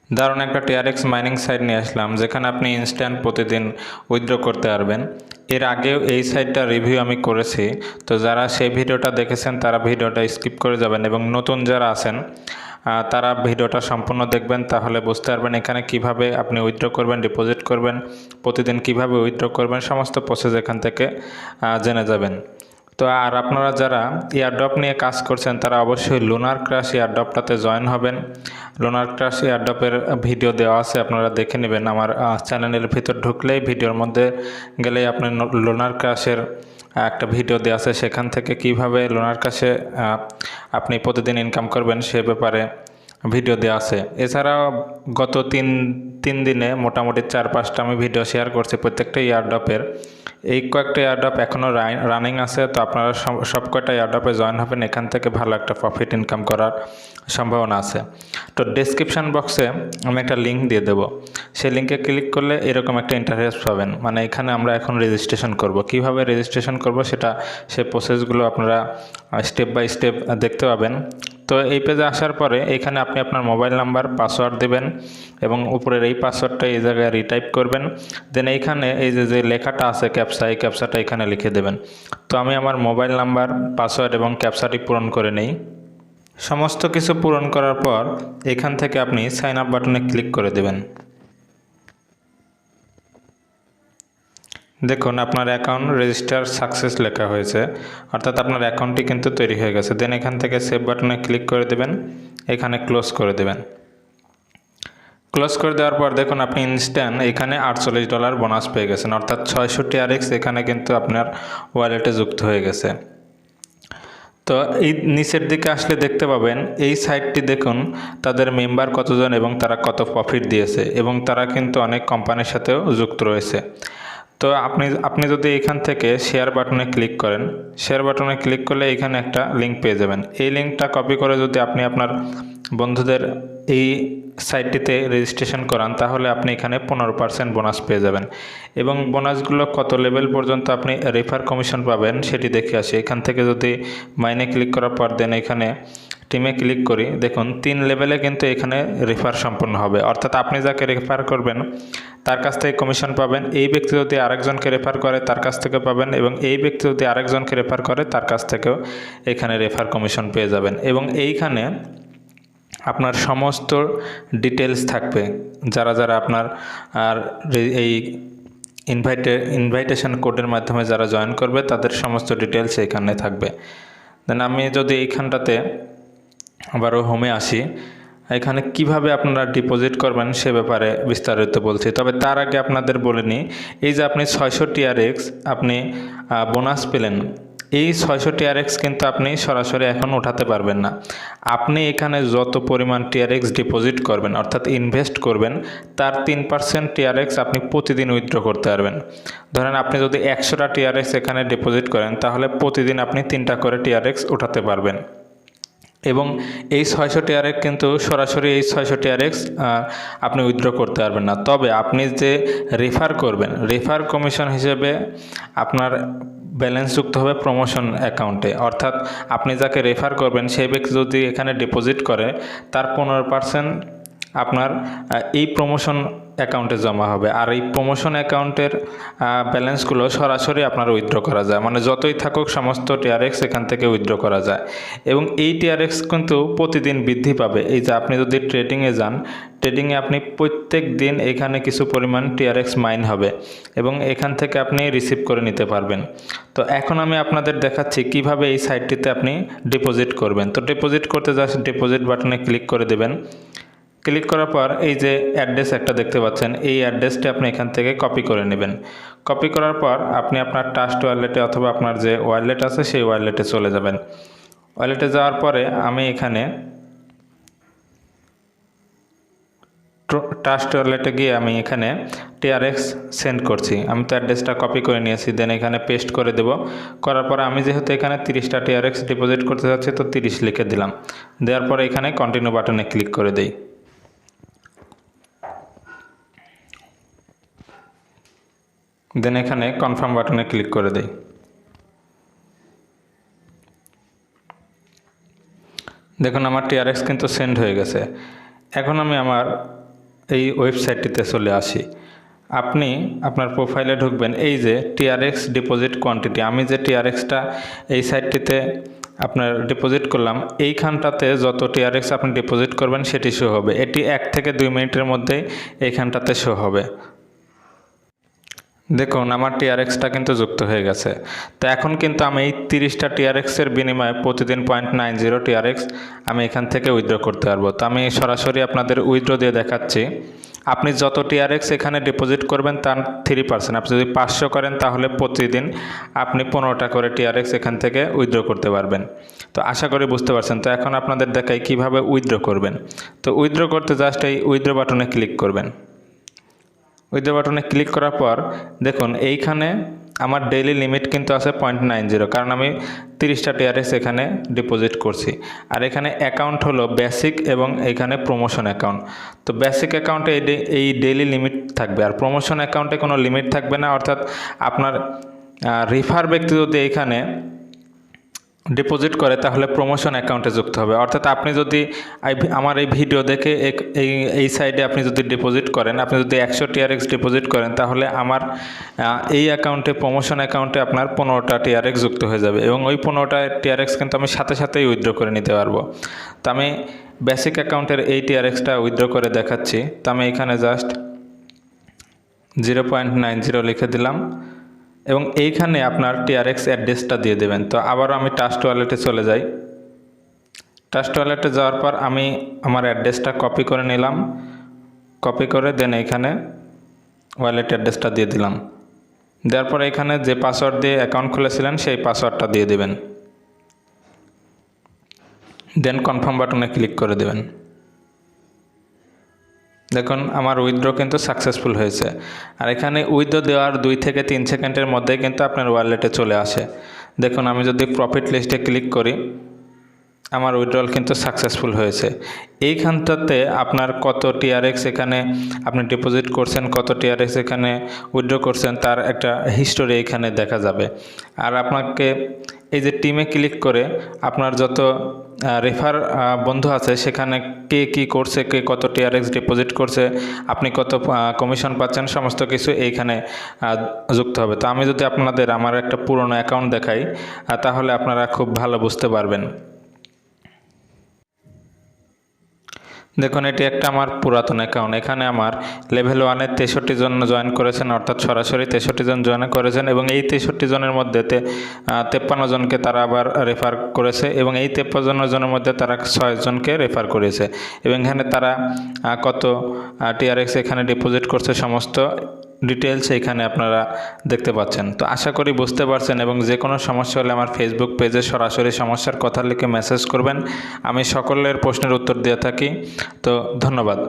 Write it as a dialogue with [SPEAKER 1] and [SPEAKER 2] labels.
[SPEAKER 1] দারুণ একটা TRX mining site নিয়ে আসলাম, যেখানে আপনি ইনস্ট্যান্ট প্রতিদিন উইথড্র করতে পারবেন। এর আগেও এই সাইটটা রিভিউ আমি করেছি, তো যারা সেই ভিডিওটা দেখেছেন তারা ভিডিওটা স্কিপ করে যাবেন এবং নতুন যারা আছেন তারা ভিডিওটা সম্পূর্ণ দেখবেন, তাহলে বুঝতে পারবেন এখানে কিভাবে আপনি উইথড্র করবেন, ডিপোজিট করবেন, প্রতিদিন কিভাবে উইথড্র করবেন, সমস্ত প্রসেস এখান থেকে জেনে যাবেন। তো আর আপনারা যারা এয়ারড্রপ নিয়ে কাজ করছেন তারা অবশ্যই লুনার ক্রাশ এয়ারড্রপটাতে জয়েন হবেন। লুনার ক্রাশ এয়ারড্রপের ভিডিও দেওয়া আছে, আপনারা দেখে নেবেন। আমার চ্যানেলের ভিতর ঢুকলেই ভিডিওর মধ্যে গেলেই আপনি লুনার ক্রাশের একটা ভিডিও দেওয়া আছে, সেখান থেকে কিভাবে লুনার ক্রাশে আপনি প্রতিদিন ইনকাম করবেন সে ব্যাপারে ভিডিও দেওয়া আছে। এছাড়াও গত তিন দিনে মোটামুটি 4-5টা আমি ভিডিও শেয়ার করছি প্রত্যেকটা এয়ারড্রপের। এই কয়েকটা এয়ারড্রপ এখনও রানিং আছে, তো আপনারা সব কয়টা এয়ারড্রপে জয়েন হবেন, এখান থেকে ভালো একটা প্রফিট ইনকাম করার সম্ভাবনা আছে। তো ডেসক্রিপশান বক্সে আমি একটা লিঙ্ক দিয়ে দেবো, সেই লিঙ্কে ক্লিক করলে এরকম একটা ইন্টারফেস পাবেন। মানে এখানে আমরা এখন রেজিস্ট্রেশন করব, কিভাবে রেজিস্ট্রেশন করব সেটা সেই প্রসেসগুলো আপনারা স্টেপ বাই স্টেপ দেখতে পাবেন। তো এই পেজে আসার পরে এখানে আপনি আপনার মোবাইল নাম্বার, পাসওয়ার্ড দেবেন এবং উপরের এই পাসওয়ার্ডটা এই জায়গায় রিটাইপ করবেন। দেন এইখানে এই যে লেখাটা আছে ক্যাপচা, এই ক্যাপচাটা এখানে লিখে দেবেন। তো আমি আমার মোবাইল নাম্বার, পাসওয়ার্ড এবং ক্যাপচাটি পূরণ করে নেই। সমস্ত কিছু পূরণ করার পর এখান থেকে আপনি সাইন আপ বাটনে ক্লিক করে দেবেন। দেখুন আপনার অ্যাকাউন্ট রেজিস্টার সাকসেস লেখা হয়েছে, অর্থাৎ আপনার অ্যাকাউন্টটি কিন্তু তৈরি হয়ে গেছে। দেন এখান থেকে সেভ বাটনে ক্লিক করে দেবেন, এখানে ক্লোজ করে দেবেন। ক্লোজ করে দেওয়ার পর দেখুন আপনি ইনস্ট্যান্ট এখানে $48 বোনাস পেয়ে গেছেন, অর্থাৎ 600 টিআরএক্স এখানে কিন্তু আপনার ওয়ালেটে যুক্ত হয়ে গেছে। তো এই নিচের দিকে আসলে দেখতে পাবেন এই সাইটটি দেখুন তাদের মেম্বার কতজন এবং তারা কত প্রফিট দিয়েছে, এবং তারা কিন্তু অনেক কোম্পানির সাথেও যুক্ত রয়েছে। তো আপনি যদি এখান থেকে শেয়ার বাটনে ক্লিক করেন, শেয়ার বাটনে ক্লিক করলে এখানে একটা লিঙ্ক পেয়ে যাবেন। এই লিঙ্কটা কপি করে যদি আপনি আপনার বন্ধুদের এই সাইটটিতে রেজিস্ট্রেশন করান, তাহলে আপনি এখানে 15% বোনাস পেয়ে যাবেন। এবং বোনাসগুলো কত লেভেল পর্যন্ত আপনি রেফার কমিশন পাবেন সেটি দেখে আসি। এখান থেকে যদি মাইনে ক্লিক করার পর দেন এখানে টিমে ক্লিক করি, দেখুন 3 লেভেলে কিন্তু এখানে রেফার সম্পন্ন হবে, অর্থাৎ আপনি যাকে রেফার করবেন তার কাছ থেকে কমিশন পাবেন। এই ব্যক্তি যদি আরেকজনকে রেফার করে তার কাছ থেকে পাবেন, এবং এই ব্যক্তি যদি আরেকজনকে রেফার করে তার কাছ থেকেও এখানে রেফার কমিশন পেয়ে যাবেন। এবং এইখানে আপনার সমস্ত ডিটেলস থাকবে, যারা যারা আপনার আর এই ইনভাইটেশন কোডের মাধ্যমে যারা জয়েন করবে তাদের সমস্ত ডিটেলস এখানে থাকবে। দেন আমি যদি এইখানটাতে আবারও হোমে আসি, এখানে কিভাবে আপনারা ডিপোজিট করবেন সে ব্যাপারে বিস্তারিত বলছি। তবে তার আগে আপনাদের বলে নিই, এই যে আপনি 600 টিআরএক্স আপনি বোনাস পেলেন, এই 600 টিআরএক্স কিন্তু আপনি সরাসরি এখন উঠাতে পারবেন না। আপনি এখানে যত পরিমাণ টিআরএক্স ডিপোজিট করবেন, অর্থাৎ ইনভেস্ট করবেন, তার 3% টিআরএক্স আপনি প্রতিদিন উইথড্র করতে পারবেন। ধরেন আপনি যদি 100টা টিআরএক্স এখানে ডিপোজিট করেন, তাহলে প্রতিদিন আপনি 3টা করে টিআরএক্স উঠাতে পারবেন। এবং এই 600 টিআরএক্স কিন্তু সরাসরি এই 600 টিআরএক্স আপনি উইথড্র করতে পারবেন না। তবে আপনি যে রেফার করবেন, রেফার কমিশন হিসেবে আপনার ব্যালেন্স যুক্ত হবে প্রমোশন অ্যাকাউন্টে, অর্থাৎ আপনি যাকে রেফার করবেন সেই ব্যক্তি যদি এখানে ডিপোজিট করে তার 15% আপনার এই প্রমোশন অ্যাকাউন্টে জমা হবে। আর এই প্রমোশন অ্যাকাউন্টের ব্যালেন্সগুলো সরাসরি আপনার উইথড্র করা যায়, মানে যতই থাকুক সমস্ত টিআরএক্স এখান থেকে উইথড্র করা যায়। এবং এই টিআরএক্স কিন্তু প্রতিদিন বৃদ্ধি পাবে। এই যে আপনি যদি ট্রেডিংয়ে যান, ট্রেডিংয়ে আপনি প্রত্যেক দিন এখানে কিছু পরিমাণ টিআরএক্স মাইন হবে এবং এখান থেকে আপনি রিসিভ করে নিতে পারবেন। তো এখন আমি আপনাদের দেখাচ্ছি কিভাবে এই সাইটটিতে আপনি ডিপোজিট করবেন। তো ডিপোজিট করতে জাস্ট ডিপোজিট বাটনে ক্লিক করে দেবেন। ক্লিক করার পর এই যে অ্যাড্রেস একটা দেখতে পাচ্ছেন, এই অ্যাড্রেসটি আপনি এখান থেকে কপি করে নেবেন। কপি করার পর আপনি আপনার ট্রাস্ট ওয়ালেটে অথবা আপনার যে ওয়ালেট আছে সেই ওয়ালেটে চলে যাবেন। ওয়ালেটে যাওয়ার পরে আমি এখানে ট্রাস্ট ওয়ালেটে গিয়ে আমি এখানে টিআরএক্স সেন্ড করছি। আমি তো অ্যাড্রেসটা কপি করে নিয়েছি, দেন এখানে পেস্ট করে দেব। করার পরে আমি যেহেতু এখানে 30টা টিআরএক্স ডিপোজিট করতে যাচ্ছি, তো 30 লিখে দিলাম। দেওয়ার পরে এখানে কন্টিনিউ বাটনে ক্লিক করে দেই। দেন এখানে কনফার্ম বাটনে ক্লিক করে দেই। দেখুন আমার টিআরএক্স কিন্তু সেন্ড হয়ে গেছে। এখন আমি আমার এই ওয়েবসাইটটিতে চলে আসি। আপনি আপনার প্রোফাইলে ঢুকবেন, এই যে টিআরএক্স ডিপোজিট কোয়ান্টিটি, আমি যে টিআরএক্সটা এই সাইটটিতে আপনার ডিপোজিট করলাম, এইখানটাতে যত টিআরএক্স আপনি ডিপোজিট করবেন সেটি শো হবে। এটি 1 থেকে 2 মিনিটের মধ্যেই এইখানটাতে শো হবে। দেখুন আমার টিআরএক্সটা কিন্তু যুক্ত হয়ে গেছে। তো এখন কিন্তু আমি এই 30টা টিআরএক্সের বিনিময়ে প্রতিদিন 0.90 টিআরএক্স আমি এখান থেকে উইথড্র করতে পারবো। তো আমি সরাসরি আপনাদের উইথড্র দিয়ে দেখাচ্ছি। আপনি যত টিআরএক্স এখানে ডিপোজিট করবেন তার 3%, আপনি যদি 500 করেন তাহলে প্রতিদিন আপনি 15টা করে টিআরএক্স এখান থেকে উইথড্র করতে পারবেন। তো আশা করি বুঝতে পারছেন। তো এখন আপনাদের দেখাই কিভাবে উইথড্র করবেন। তো উইথড্র করতে জাস্ট এই উইথড্র বাটনে ক্লিক করবেন। উইথড্র বাটনে ক্লিক করার পর দেখুন এইখানে আমার ডেইলি লিমিট কিন্তু আছে 0.90, কারণ আমি 30টা টিআরএক্স এখানে ডিপোজিট করছি। আর এখানে অ্যাকাউন্ট হলো বেসিক এবং এখানে প্রমোশন অ্যাকাউন্ট। তো বেসিক অ্যাকাউন্টে এই ডেইলি লিমিট থাকবে, আর প্রমোশন অ্যাকাউন্টে কোনো লিমিট থাকবে না। অর্থাৎ আপনার রেফার ব্যক্তি যদি এইখানে ডিপোজিট করে তাহলে প্রমোশন অ্যাকাউন্টে যুক্ত হবে। অর্থাৎ আপনি যদি আমার এই ভিডিও দেখে এই সাইডে আপনি যদি ডিপোজিট করেন, আপনি যদি 100 টিআরএক্স ডিপোজিট করেন তাহলে আমার এই অ্যাকাউন্টে, প্রমোশন অ্যাকাউন্টে আপনার 15টা টিআরএক্স যুক্ত হয়ে যাবে এবং ওই 15টা টিআরএক্স কিন্তু আমি সাথে সাথেই উইথড্র করে নিতে পারবো। তো আমি বেসিক অ্যাকাউন্টের এই টিআরএক্সটা উইথড্র করে দেখাচ্ছি। তো আমি এখানে জাস্ট 0.90 লিখে দিলাম এবং এইখানে আপনার টিআরএক্স অ্যাড্রেসটা দিয়ে দেবেন। তো আবারও আমি ট্রাস্ট ওয়ালেটে চলে যাই। ট্রাস্ট ওয়ালেটে যাওয়ার পর আমি আমার অ্যাড্রেসটা কপি করে নিলাম, কপি করে দেন এখানে ওয়ালেট অ্যাড্রেসটা দিয়ে দিলাম। দেওয়ার পর এখানে যে পাসওয়ার্ড দিয়ে অ্যাকাউন্ট খুলেছিলেন সেই পাসওয়ার্ডটা দিয়ে দেবেন, দেন কনফার্ম বাটনে ক্লিক করে দেবেন। দেখুন আমার উইথড্র কিন্তু সাকসেসফুল হয়েছে। আর এখানে উইথড্র দেওয়ার 2 থেকে 3 সেকেন্ডের মধ্যে কিন্তু আপনার ওয়ালেটে চলে আসে। দেখুন আমি যদি প্রফিট লিস্টে ক্লিক করি, আমার উইথড্রল কিন্তু সাকসেসফুল হয়েছে। এইখানটাতে আপনার কত টিআরএক্স এখানে আপনি ডিপোজিট করছেন, কত টিআরএক্স এখানে উইথড্র করছেন তার একটা হিস্টোরি এখানে দেখা যাবে। আর আপনাকে এই যে টিমে ক্লিক করে আপনার যত রেফার বন্ধু আছে সেখানে কে কী করছে, কে কত টিআরএক্স ডিপোজিট করছে, আপনি কত কমিশন পাচ্ছেন, সমস্ত কিছু এইখানে যুক্ত হবে। তো আমি যদি আপনাদের আমার একটা পুরনো অ্যাকাউন্ট দেখাই তাহলে আপনারা খুব ভালো বুঝতে পারবেন। দেখুন এটি একটা আমার পুরাতন অ্যাকাউন্ট। এখানে আমার লেভেল 1-এ 63 জন জয়েন করেছেন, অর্থাৎ সরাসরি 63 জন জয়েন করেছেন এবং এই 63 জনের মধ্যে 53 জনকে তারা আবার রেফার করেছে এবং এই 53 জনের মধ্যে তারা 6 জনকে রেফার করেছে এবং এখানে তারা কত টিআরএক্স এখানে ডিপোজিট করছে সমস্ত ডিটেলস এখানে আপনারা দেখতে পাচ্ছেন। তো আশা করি বুঝতে পারছেন এবং যে কোনো সমস্যা হলে আমার ফেসবুক পেজে সরাসরি সমস্যার কথা লিখে মেসেজ করবেন, আমি সকলের প্রশ্নের উত্তর দিয়ে থাকি। তো ধন্যবাদ।